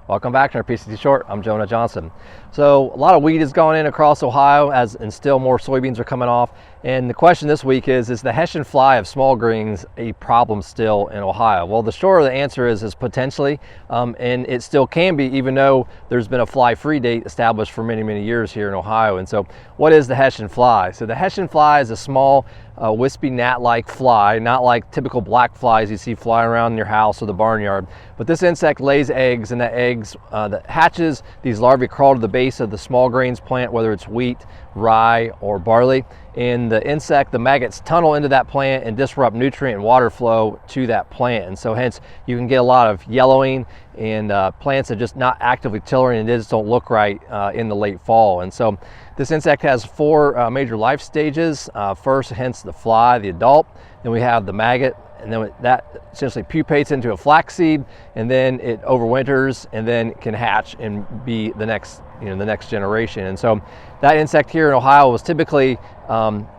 Welcome back to our PCT Short. I'm Jonah Johnson. So a lot of wheat is going in across Ohio and still more soybeans are coming off. And the question this week is the Hessian fly of small greens a problem still in Ohio? Well, the short of the answer is potentially, and it still can be, even though there's been a fly-free date established for many, many years here in Ohio. And so what is the Hessian fly? So the Hessian fly is a small wispy gnat-like fly, not like typical black flies you see flying around in your house or the barnyard. But this insect lays eggs, and the eggs that hatches, these larvae crawl to the base of the small grains plant, whether it's wheat, rye, or barley. And the insect, the maggots, tunnel into that plant and disrupt nutrient and water flow to that plant. And so hence you can get a lot of yellowing and plants that just not actively tillering and just don't look right in the late fall. And so this insect has four major life stages. First, hence the fly, the adult. Then we have the maggot, and then that essentially pupates into a flax seed, and then it overwinters and then can hatch and be the next, the next generation. And so that insect here in Ohio was typically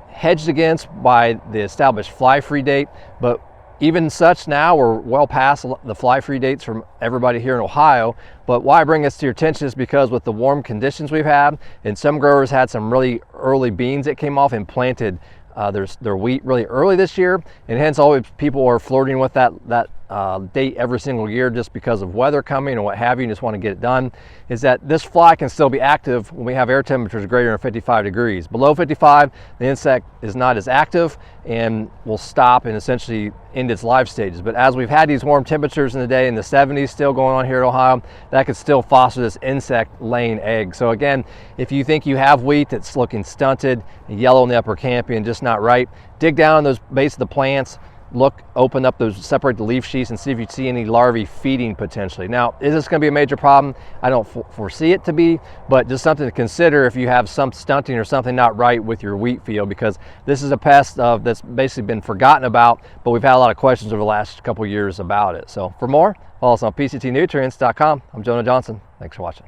hedged against by the established fly-free date, but even such now we're well past the fly-free dates from everybody here in Ohio. But why I bring this to your attention is because with the warm conditions we've had, and some growers had some really early beans that came off and planted their wheat really early this year, and hence always people are flirting with that date every single year just because of weather coming and what have you, and just want to get it done, is that this fly can still be active when we have air temperatures greater than 55 degrees. Below 55, the insect is not as active and will stop and essentially end its life stages. But as we've had these warm temperatures in the day, in the 70s still going on here in Ohio, that could still foster this insect laying eggs. So again, if you think you have wheat that's looking stunted, yellow in the upper campion, just not right, dig down on those base of the plants, look, open up those, separate the leaf sheaths and see if you see any larvae feeding potentially. Now, is this going to be a major problem? I don't foresee it to be, but just something to consider if you have some stunting or something not right with your wheat field, because this is a pest that's basically been forgotten about, but we've had a lot of questions over the last couple of years about it. So for more, follow us on PCTnutrients.com. I'm Jonah Johnson. Thanks for watching.